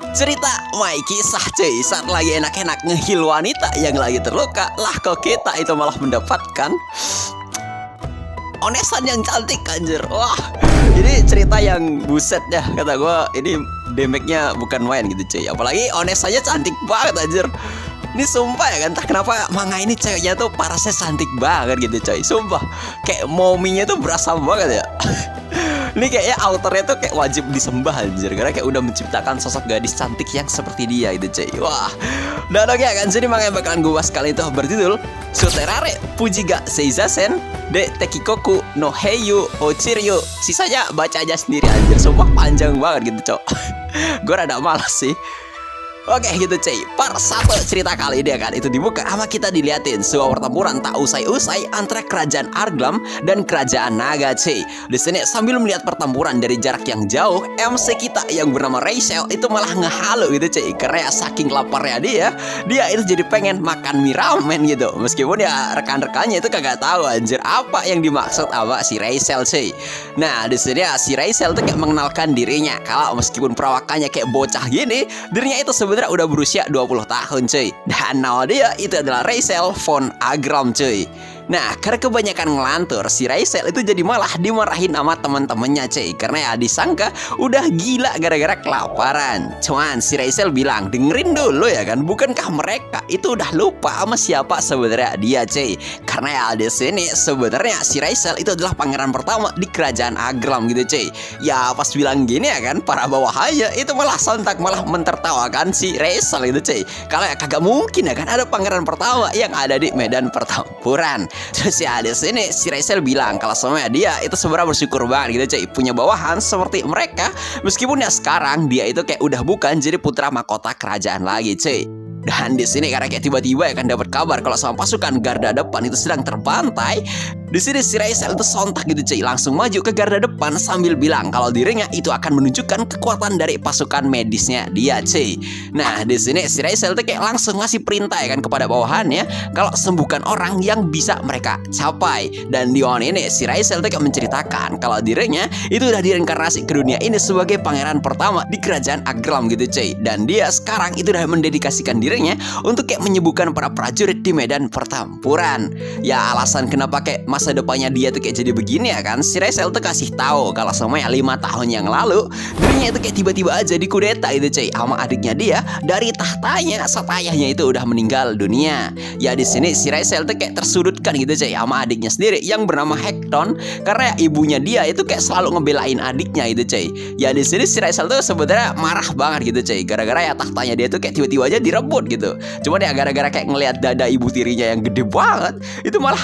Cerita My Kisah cuy. Saat lagi enak-enak ngehil wanita yang lagi terluka, lah kok kita itu malah mendapatkan onesan yang cantik anjir. Wah, ini cerita yang buset dah. Kata gue ini damage-nya bukan main gitu cuy. Apalagi onesannya cantik banget anjir. Ini sumpah ya kan, entah kenapa manga ini ceweknya tuh parasnya cantik banget gitu coy. Sumpah, kayak mominya tuh berasa banget ya. Ini kayaknya autornya tuh kayak wajib disembah anjir, karena kayak udah menciptakan sosok gadis cantik yang seperti dia gitu cuy. Wah, dan oke kan, jadi manga yang bakalan gue bahas kali itu berjudul Suterare Fujiga Seizasen de Tekikoku no Heiyu Ochiryu. Sisanya baca aja sendiri anjir, sumpah panjang banget gitu cok. Gue rada malas sih. Oke gitu cuy, part 1 cerita kali ini kan itu dibuka sama kita diliatin sebuah pertempuran tak usai-usai antara kerajaan Arglam dan kerajaan Naga cuy. Di sini sambil melihat pertempuran dari jarak yang jauh, MC kita yang bernama Rachel itu malah ngehalu gitu cuy, karena saking laparnya dia itu jadi pengen makan mie ramen gitu. Meskipun ya rekan-rekannya itu kagak tahu anjir apa yang dimaksud sama si Rachel cuy. Nah di sini ya si Rachel tuh kayak mengenalkan dirinya kalau meskipun perawakannya kayak bocah gini, dirinya itu sebenarnya udah berusia 20 tahun cuy. Dan nama dia itu adalah Rachel von Agram cuy. Nah, karena kebanyakan ngelantur, si Rachel itu jadi malah dimarahin sama teman-temannya cuy, karena ya disangka udah gila gara-gara kelaparan. Cuman si Rachel bilang, dengerin dulu ya kan, bukankah mereka itu udah lupa sama siapa sebenarnya dia cuy. Karena ya di sini sebenarnya si Rachel itu adalah pangeran pertama di kerajaan Agram gitu cuy. Ya pas bilang gini ya kan, para bawahannya itu malah sontak malah mentertawakan si Rachel gitu cuy. Kalau ya kagak mungkin ya kan ada pangeran pertama yang ada di medan pertempuran. Terus ya di sini si Rachel bilang kalau semuanya dia itu sebenarnya bersyukur banget gitu cuy, punya bawahan seperti mereka. Meskipun ya sekarang dia itu kayak udah bukan jadi putra mahkota kerajaan lagi cuy. Dan di sini karena kayak tiba-tiba ya kan dapat kabar kalau sama pasukan garda depan itu sedang terbantai. Di sini si Rachel itu sontak gitu cuy, langsung maju ke garda depan sambil bilang kalau dirinya itu akan menunjukkan kekuatan dari pasukan medisnya dia cuy. Nah di sini si Rachel itu kayak langsung ngasih perintah ya kan kepada bawahannya kalau sembuhkan orang yang bisa mereka capai. Dan di on ini si Rachel itu kayak menceritakan kalau dirinya itu udah direinkarnasi ke dunia ini sebagai pangeran pertama di kerajaan Agram gitu cuy. Dan dia sekarang itu udah mendedikasikan dirinya untuk kayak menyembuhkan para prajurit di medan pertempuran. Ya alasan kenapa kayak masa depannya dia tuh kayak jadi begini ya kan, si Rachel tuh kasih tahu kalau semuanya 5 tahun yang lalu dirinya itu kayak tiba-tiba aja dikudeta itu cuy sama adiknya dia dari tahtanya saat ayahnya itu udah meninggal dunia. Ya di sini si Rachel tuh kayak tersudutkan gitu cuy sama adiknya sendiri yang bernama Hekton, karena ibunya dia itu kayak selalu ngebelain adiknya itu cuy. Ya di sini si Rachel tuh sebenarnya marah banget gitu cuy, gara-gara ya tahtanya dia tuh kayak tiba-tiba aja direbut gitu. Cuman ya gara-gara kayak ngelihat dada ibu tirinya yang gede banget, itu malah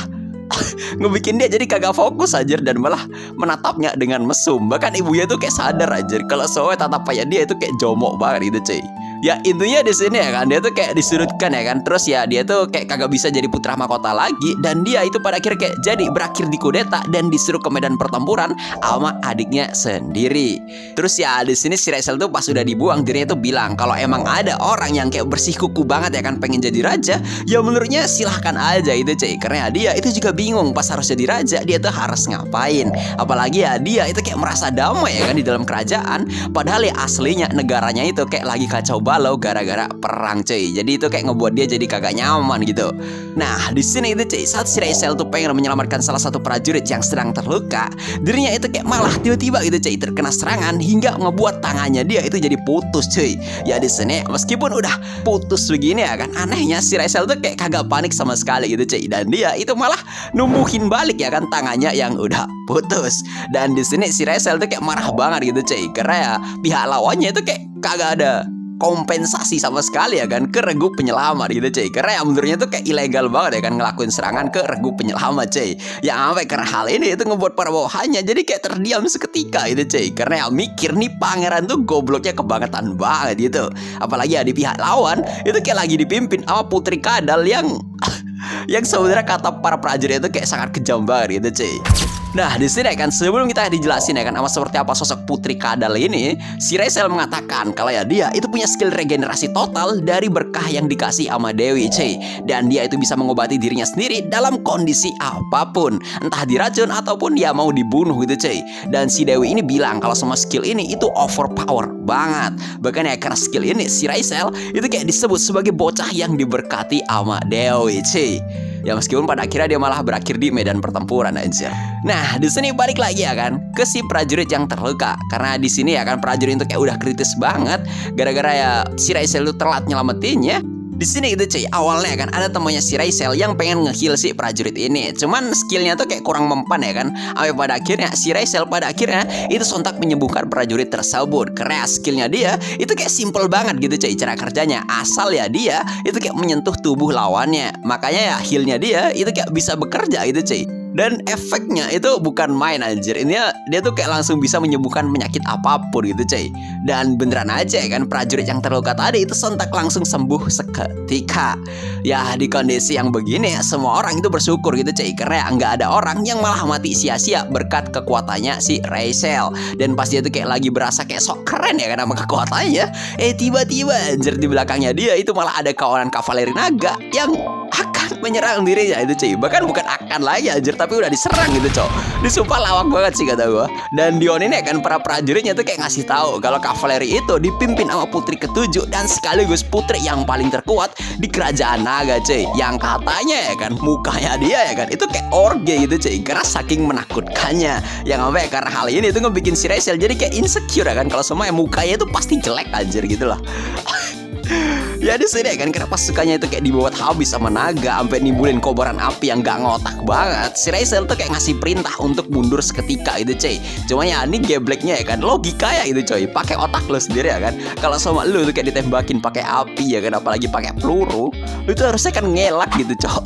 ngebikin dia jadi kagak fokus anjir, dan malah menatapnya dengan mesum. Bahkan ibunya tuh kayak sadar anjir kalau soalnya tatapannya dia itu kayak jomok banget gitu cuy. Ya intinya di sini ya kan, dia tuh kayak disudutkan ya kan. Terus ya dia tuh kayak kagak bisa jadi putra mahkota lagi, dan dia itu pada akhirnya kayak jadi berakhir di kudeta dan disuruh ke medan pertempuran sama adiknya sendiri. Terus ya di sini si Rachel tuh pas udah dibuang, dirinya tuh bilang kalau emang ada orang yang kayak bersikuku banget ya kan pengen jadi raja, ya menurutnya silahkan aja itu cuy. Karena ya dia itu juga bingung pas harus jadi raja dia tuh harus ngapain. Apalagi ya dia itu kayak merasa damai ya kan di dalam kerajaan, padahal ya aslinya negaranya itu kayak lagi kacau balau gara-gara perang cuy. Jadi itu kayak ngebuat dia jadi kagak nyaman gitu. Nah di sini itu cuy, saat si Rachel tuh pengen menyelamatkan salah satu prajurit yang sedang terluka, dirinya itu kayak malah tiba-tiba gitu cuy terkena serangan hingga ngebuat tangannya dia itu jadi putus cuy. Ya di sini meskipun udah putus begini ya kan, anehnya si Rachel tuh kayak kagak panik sama sekali gitu cuy, dan dia itu malah numbuhin balik ya kan tangannya yang udah putus. Dan di sini si Rachel tuh kayak marah banget gitu cuy, karena ya pihak lawannya itu kayak kagak ada kompensasi sama sekali ya kan ke regu penyelamat gitu cuy. Karena yang menurutnya tuh kayak ilegal banget ya kan ngelakuin serangan ke regu penyelamat cuy. Yang sampai karena hal ini itu ngebuat para bawahannya jadi kayak terdiam seketika gitu cuy, karena ya mikir nih pangeran tuh gobloknya kebangetan banget gitu. Apalagi ya di pihak lawan itu kayak lagi dipimpin sama putri kadal yang yang sebenarnya kata para prajurit itu kayak sangat kejam banget gitu cuy. Nah, di sini kan sebelum kita dijelasin ya kan sama seperti apa sosok Putri Kadal ini, si Raisel mengatakan kalau ya dia itu punya skill regenerasi total dari berkah yang dikasih sama Dewi, cuy. Dan dia itu bisa mengobati dirinya sendiri dalam kondisi apapun, entah diracun ataupun dia mau dibunuh gitu, cuy. Dan si Dewi ini bilang kalau semua skill ini itu overpower banget. Bahkan ya karena skill ini si Raisel itu kayak disebut sebagai bocah yang diberkati sama Dewi, cuy. Ya meskipun pada akhirnya dia malah berakhir di medan pertempuran aja. Nah, di sini balik lagi ya kan ke si prajurit yang terluka. Karena di sini ya kan prajurit itu kayak udah kritis banget gara-gara ya si Raisel itu telat nyelamatinnya. Di sini gitu cuy, awalnya kan ada temannya si Raisel yang pengen nge-heal si prajurit ini. Cuman skillnya tuh kayak kurang mempan ya kan. Sampai pada akhirnya si Raisel pada akhirnya itu sontak menyembuhkan prajurit tersebut. Karena skillnya dia itu kayak simple banget gitu cuy cara kerjanya. Asal ya dia itu kayak menyentuh tubuh lawannya. Makanya ya healnya dia itu kayak bisa bekerja gitu cuy. Dan efeknya itu bukan main anjir. Ini dia tuh kayak langsung bisa menyembuhkan penyakit apapun gitu cuy. Dan beneran aja ya kan prajurit yang terluka tadi itu sontak langsung sembuh seketika. Ya di kondisi yang begini ya semua orang itu bersyukur gitu cuy. Karena ya nggak ada orang yang malah mati sia-sia berkat kekuatannya si Raisel. Dan pas dia tuh kayak lagi berasa kayak sok keren ya kan sama kekuatannya. Tiba-tiba anjir di belakangnya dia itu malah ada kawanan kavaleri naga yang akan menyerang dirinya itu cuy. Bahkan bukan akan lagi anjir, tapi udah diserang gitu cok. Disumpah lawak banget sih kata gua. Dan Dion ini kan para prajuritnya tuh kayak ngasih tahu kalau kavaleri itu dipimpin sama putri ketujuh dan sekaligus putri yang paling terkuat di kerajaan naga cuy. Yang katanya ya kan mukanya dia ya kan itu kayak orge gitu cuy. Karena saking menakutkannya. Yang sampai karena hal ini tuh ngebikin si Raisel jadi kayak insecure ya kan. Kalau semua mukanya itu pasti jelek anjir gitu lah. Ya di sini kan kenapa sukanya itu kayak dibuat habis sama naga sampai nimbulin kobaran api yang gak ngotak banget. Si Raisel tuh kayak ngasih perintah untuk mundur seketika itu cuy. Cuma ya ini gebleknya ya kan logika ya itu coy. Pakai otak lo sendiri ya kan. Kalau sama lu tuh kayak ditembakin pakai api ya kan apalagi pakai peluru, itu harusnya kan ngelak gitu cok.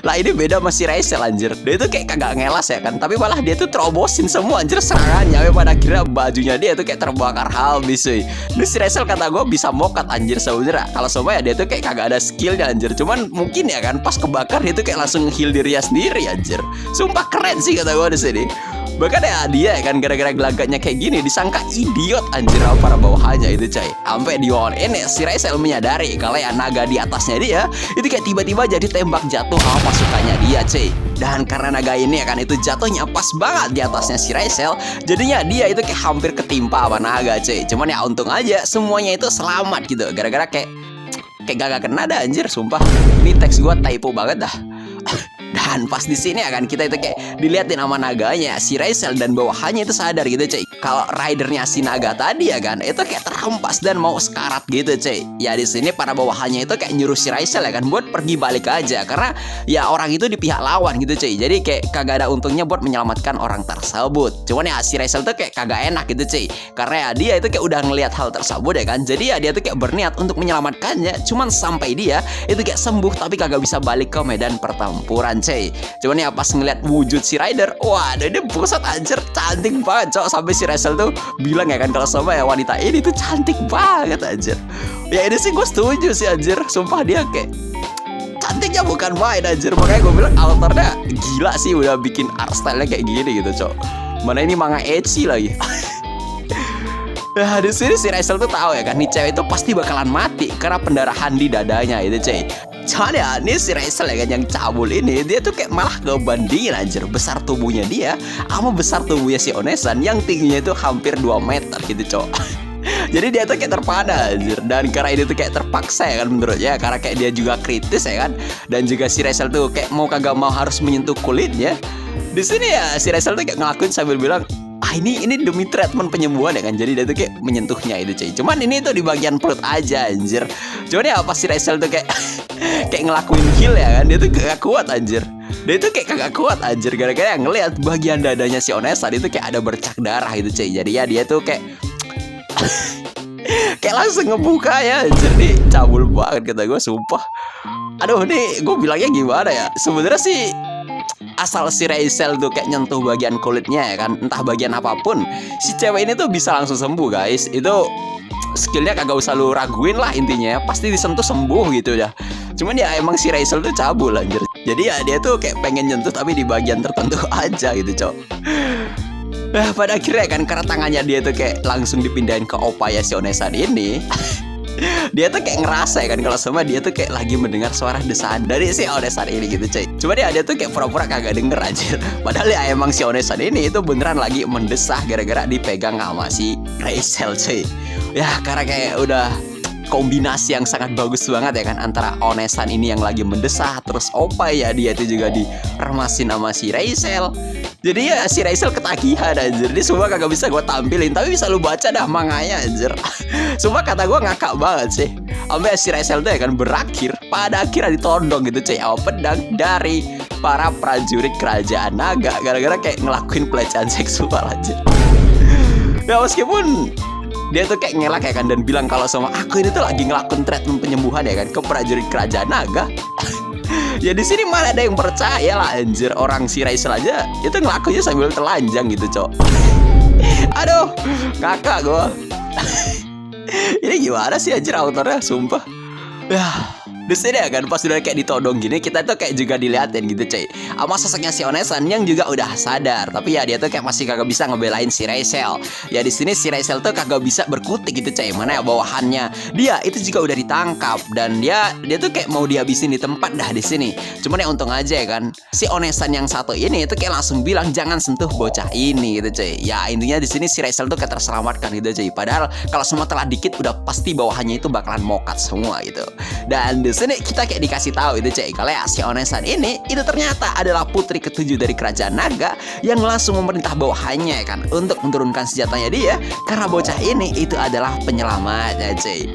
Lah ini beda sama si Raisel anjir. Dia tuh kayak kagak ngelas ya kan. Tapi malah dia tuh terobosin semua anjir serangannya. Sampai pada akhirnya bajunya dia tuh kayak terbakar habis cuy. Ini si Raisel kata gue bisa mokat anjir sebenernya. Kalau semua ya dia tuh kayak kagak ada skillnya anjir. Cuman mungkin ya kan pas kebakar dia tuh kayak langsung heal dirinya sendiri anjir. Sumpah keren sih kata gue di sini. Bahkan ya dia kan gara-gara gelagatnya kayak gini disangka idiot anjir sama para bawahannya itu coy. Sampai di one ini si Raisel menyadari kalau ya naga di atasnya dia itu kayak tiba-tiba jadi tembak jatuh sama pasukannya dia cuy. Dan karena naga ini ya kan itu jatuhnya pas banget di atasnya si Raisel, jadinya dia itu kayak hampir ketimpa sama naga cuy. Cuman ya untung aja semuanya itu selamat gitu. Gara-gara kayak gak kena dah anjir sumpah. Ini teks gua typo banget dah. Dan pas di sini akan kita itu kayak diliatin sama naganya si Raisel dan bawahannya itu sadar gitu cuy. Kalau ridernya si naga tadi ya kan itu kayak terampas dan mau sekarat gitu cuy. Ya di sini para bawahannya itu kayak nyuruh si Raisel ya kan buat pergi balik aja karena ya orang itu di pihak lawan gitu cuy. Jadi kayak kagak ada untungnya buat menyelamatkan orang tersebut. Cuman ya si Raisel tuh kayak kagak enak gitu cuy. Karena ya dia itu kayak udah ngelihat hal tersebut ya kan. Jadi ya dia tuh kayak berniat untuk menyelamatkannya. Cuman sampai dia itu kayak sembuh tapi kagak bisa balik ke medan pertempuran cuy. Cuman ya pas ngeliat wujud si rider, wah dia buset anjir cantik banget cok. Sampai si Raisel tuh bilang ya kan kalau sama ya wanita ini tuh cantik banget anjir. Ya ini sih gue setuju sih anjir. Sumpah dia kayak cantiknya bukan main anjir. Makanya gue bilang altarnya gila sih udah bikin art style-nya kayak gini gitu cok. Mana ini manga ecchi lagi. Nah di sini si Raisel tuh tahu ya kan nih cewek itu pasti bakalan mati karena pendarahan di dadanya itu cuy. Cuman ya ini si Raisel ya kan yang cabul ini dia tuh kayak malah ngebandingin anjir besar tubuhnya dia sama besar tubuhnya si Onesan yang tingginya itu hampir 2 meter gitu cok. Jadi dia tuh kayak terpana anjir. Dan karena ini tuh kayak terpaksa ya kan menurutnya. Karena kayak dia juga kritis ya kan. Dan juga si Raisel tuh kayak mau kagak mau harus menyentuh kulitnya. Di sini ya si Raisel tuh kayak ngelakuin sambil bilang ini demi treatment penyembuhan ya kan. Jadi dia tuh kayak menyentuhnya itu cuy. Cuman ini tuh di bagian perut aja anjir. Cuman ya pas si Raisel tuh kayak kayak ngelakuin heal ya kan. Dia tuh gak kuat anjir. Dia tuh kayak kagak kuat anjir. Gara-gara yang ngeliat bagian dadanya si Onesan itu kayak ada bercak darah itu cuy. Jadi ya dia tuh kayak kayak langsung ngebuka ya anjir. Nih cabul banget kata gue sumpah. Aduh nih gue bilangnya gimana ya. Sebenarnya sih asal si Raisel tuh kayak nyentuh bagian kulitnya ya kan, entah bagian apapun, si cewek ini tuh bisa langsung sembuh guys. Itu skillnya kagak usah lu raguin lah intinya, pasti disentuh sembuh gitu ya. Cuman ya emang si Raisel tuh cabul anjir. Jadi ya dia tuh kayak pengen nyentuh tapi di bagian tertentu aja gitu cok. Nah pada akhirnya kan karena tangannya dia tuh kayak langsung dipindahin ke opa ya si Onesan ini. Dia tuh kayak ngerasa ya kan kalau sama dia tuh kayak lagi mendengar suara desaan dari si Onesan ini gitu cuy. Cuma dia tuh kayak pura-pura kagak denger aja. Padahal ya emang si Onesan ini itu beneran lagi mendesah gara-gara dipegang sama si Raisel cuy. Ya karena kayak udah kombinasi yang sangat bagus banget ya kan antara Onesan ini yang lagi mendesah terus opa ya dia itu juga diremasin sama si Raisel. Jadi ya si Raisel ketagihan anjir. Ini semua kagak bisa gue tampilin tapi bisa lu baca dah manganya anjir. Semua kata gue ngakak banget sih. Sampai si Raisel tuh ya kan berakhir pada akhirnya ditodong gitu cuy sama pedang dari para prajurit kerajaan naga gara-gara kayak ngelakuin pelecehan seksual aja. Ya meskipun dia tuh kayak ngelak ya kan dan bilang kalau sama aku ini tuh lagi ngelakuin treatment penyembuhan ya kan ke prajurit kerajaan naga. Ya di sini mana ada yang percaya lah anjir, orang si Raisel aja itu ngelakuinnya sambil telanjang gitu cok. Aduh kakak gue. Ini gimana sih anjir autornya sumpah. Ya di sini ya kan pas udah kayak ditodong gini kita tuh kayak juga diliatin gitu cuy sama sosoknya si Onesan yang juga udah sadar tapi ya dia tuh kayak masih kagak bisa ngebelain si Raisel. Ya di sini si Raisel tuh kagak bisa berkutik gitu cuy, mana ya bawahannya dia itu juga udah ditangkap dan dia tuh kayak mau dihabisin di tempat dah di sini. Cuman ya untung aja ya kan si Onesan yang satu ini itu kayak langsung bilang jangan sentuh bocah ini gitu cuy. Ya intinya di sini si Raisel tuh kayak terselamatkan gitu cuy. Padahal kalau semua telah dikit udah pasti bawahannya itu bakalan mokat semua gitu. Dan di sini kita kayak dikasih tahu itu cek kalau ya si Onesan ini itu ternyata adalah putri ketujuh dari kerajaan naga yang langsung memerintah bawahannya kan untuk menurunkan senjatanya dia karena bocah ini itu adalah penyelamatnya cuy.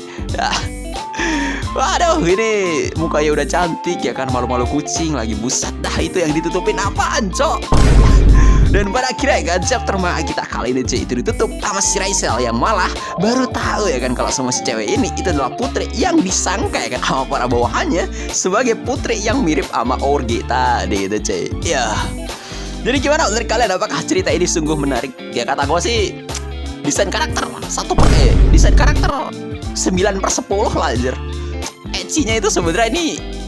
Waduh ini mukanya udah cantik ya kan malu-malu kucing lagi buset dah itu yang ditutupin apaan cok. Dan pada akhirnya kan chapter kita kali ini cuy itu ditutup sama si Raisel yang malah baru tahu ya kan kalau sama si cewek ini itu adalah putri yang disangka ya kan sama para bawahannya sebagai putri yang mirip sama Orgi tadi itu cuy. Ya jadi gimana menurut kalian, apakah cerita ini sungguh menarik? Ya kata gue sih desain karakter desain karakter 9/10 lah anjir. Ecchinya itu sebenarnya ini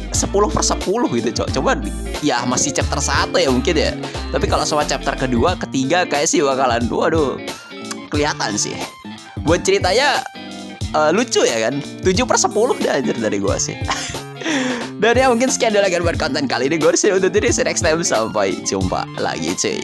10/10 gitu cok. Coba ya masih chapter 1 ya mungkin ya. Tapi kalau sama chapter kedua, ketiga kayak sih bakalan waduh kelihatan sih. Buat ceritanya lucu ya kan. 7/10 dah anjir dari gua sih. Dan ya mungkin sekian dulu lagi buat konten kali ini. Gue harus undur diri. See you next time. Sampai jumpa lagi cuy.